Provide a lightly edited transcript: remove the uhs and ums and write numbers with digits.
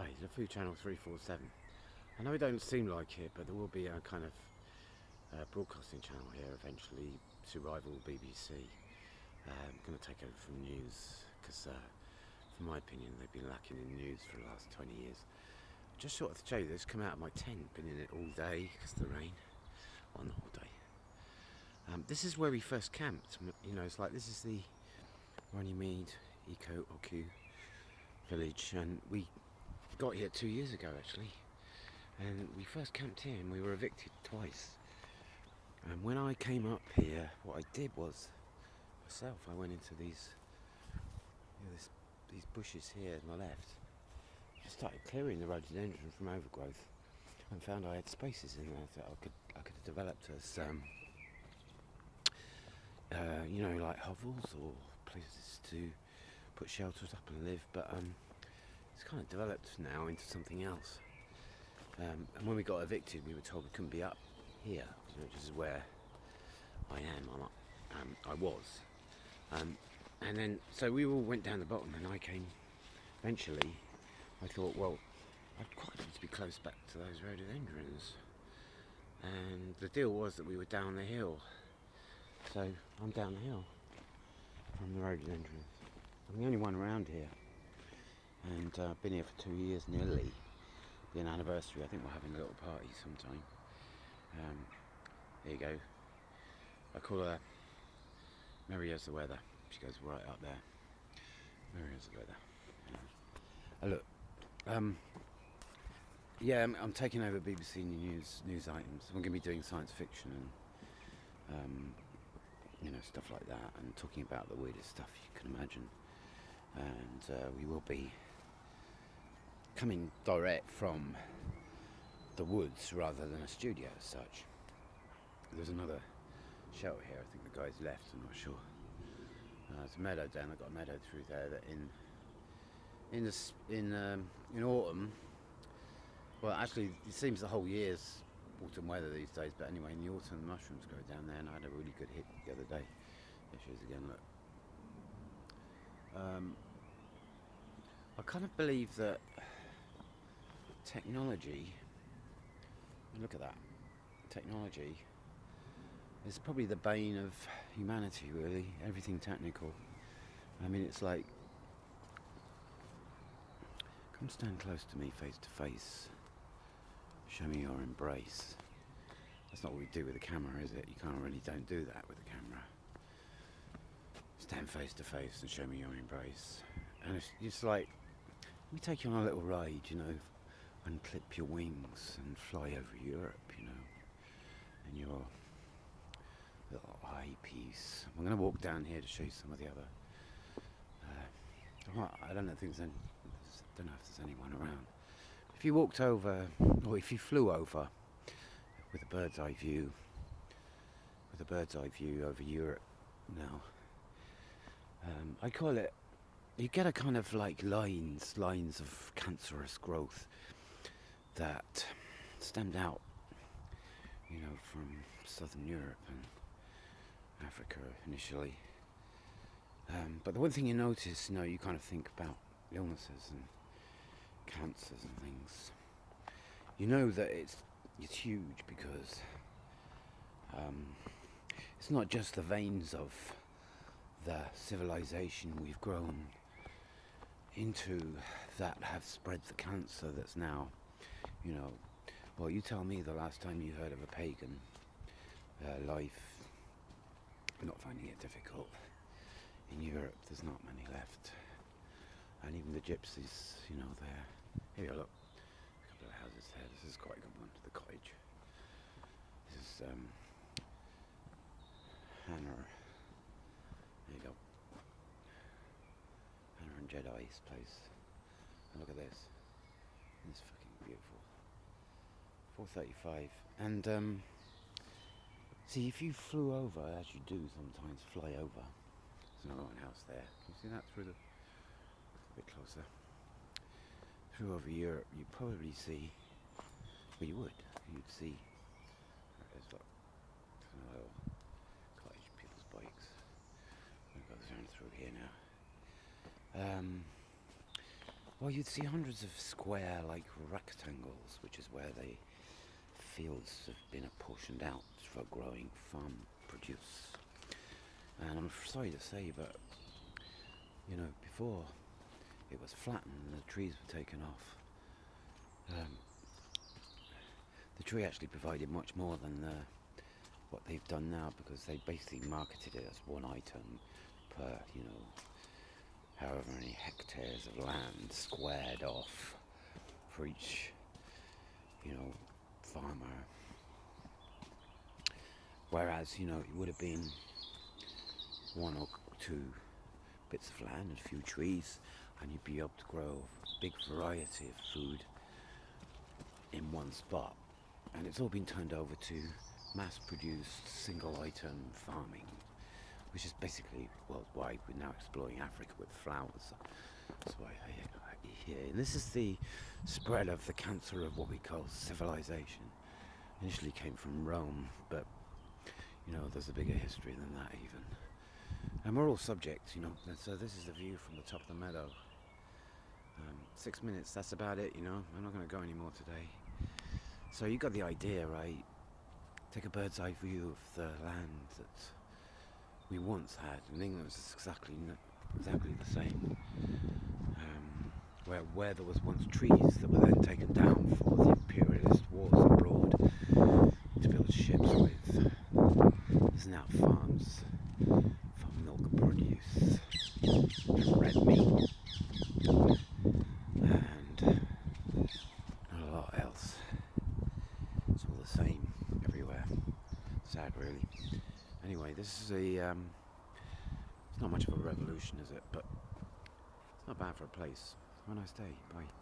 Hi, LeFou Channel 347. I know it don't seem like it, but there will be a kind of broadcasting channel here eventually to rival BBC. I'm going to take over from news because, for my opinion, they've been lacking in news for the last 20 years. Just sort of to show you, this come out of my tent, been in it all day because of the rain. Well, not all day. This is where we first camped. You know, it's like this is the Runnymed Eco-Ocu village, and we got here 2 years ago actually, and we first camped here and we were evicted twice. And when I came up here, what I did was myself, I went into these bushes here on the left, just started clearing the rhododendron from overgrowth, and found I had spaces in there that I could have developed as you know, like hovels or places to put shelters up and live, but it's kind of developed now into something else. And when we got evicted, we were told we couldn't be up here, which is where I am. I was. And then, so we all went down the bottom, and I came, eventually, I thought, well, I'd quite like to be close back to those rhododendrons. And the deal was that we were down the hill. So I'm down the hill from the rhododendrons. I'm the only one around here. And I've been here for 2 years nearly. Be an anniversary. I think we're having a little party sometime. There you go. I call her Merry as the weather. She goes right up there. Merry as the weather. Look, yeah, I'm taking over BBC news items. I'm going to be doing science fiction and you know, stuff like that, and talking about the weirdest stuff you can imagine. And we will be coming direct from the woods rather than a studio as such. There's another shelter here. I think the guy's left. I'm not sure. There's a meadow down. I've got a meadow through there that in autumn. Well, actually, it seems the whole year's autumn weather these days. But anyway, in the autumn, the mushrooms grow down there, and I had a really good hit the other day. There she is again. Look. I kind of believe that technology, look at that, technology is probably the bane of humanity, really. Everything technical. I mean, it's like, come stand close to me face to face, show me your embrace. That's not what we do with a camera, is it? You don't do that with a camera. Stand face to face and show me your embrace. And it's like, let me take you on a little ride, you know, unclip your wings and fly over Europe, you know, and your little eyepiece. I'm going to walk down here to show you some of the other. I don't know if there's anyone around. If you walked over, or if you flew over with a bird's eye view, over Europe now, I call it. You get a kind of like lines of cancerous growth that stemmed out, you know, from southern Europe and Africa initially. But the one thing you notice, you know, you kind of think about illnesses and cancers and things. You know that it's huge because it's not just the veins of the civilization we've grown into that have spread the cancer that's now, you know, well, you tell me the last time you heard of a pagan life not finding it difficult. In Europe, there's not many left. And even the gypsies, you know, there. Here you go, look. A couple of houses there. This is quite a good one, the cottage. This is Hannah. There you go. Hannah and Jedi's place. And look at this. It's fucking beautiful. 4:35. And see, if you flew over, as you do sometimes, fly over. There's another one house there. Can you see that through a bit closer? Through over Europe, you'd probably see. Well, you'd see. There's look. There's another little cottage, people's bikes. It goes down through here now. Well, you'd see hundreds of square, like rectangles, which is where the fields have been apportioned out for growing farm produce. And I'm sorry to say, but before it was flattened and the trees were taken off. The tree actually provided much more than what they've done now, because they basically marketed it as one item per, however many hectares of land squared off for each, farmer. Whereas, it would have been one or two bits of land and a few trees, and you'd be able to grow a big variety of food in one spot. And it's all been turned over to mass-produced single-item farming, which is basically worldwide. We're now exploring Africa with flowers. That's why I hear. And this is the spread of the cancer of what we call civilization. Initially came from Rome, but there's a bigger history than that even. And we're all subjects, and so this is the view from the top of the meadow. 6 minutes, that's about it, I'm not going to go any more today. So you got the idea, right? Take a bird's eye view of the land that we once had. In England, it's exactly the same. Where there was once trees that were then taken down for the imperialist wars abroad to build ships with. There's now farms for milk produce and red meat and not a lot else. It's all the same everywhere. Sad, really. Anyway, this is it's not much of a revolution, is it? But it's not bad for a place. Have a nice day. Bye.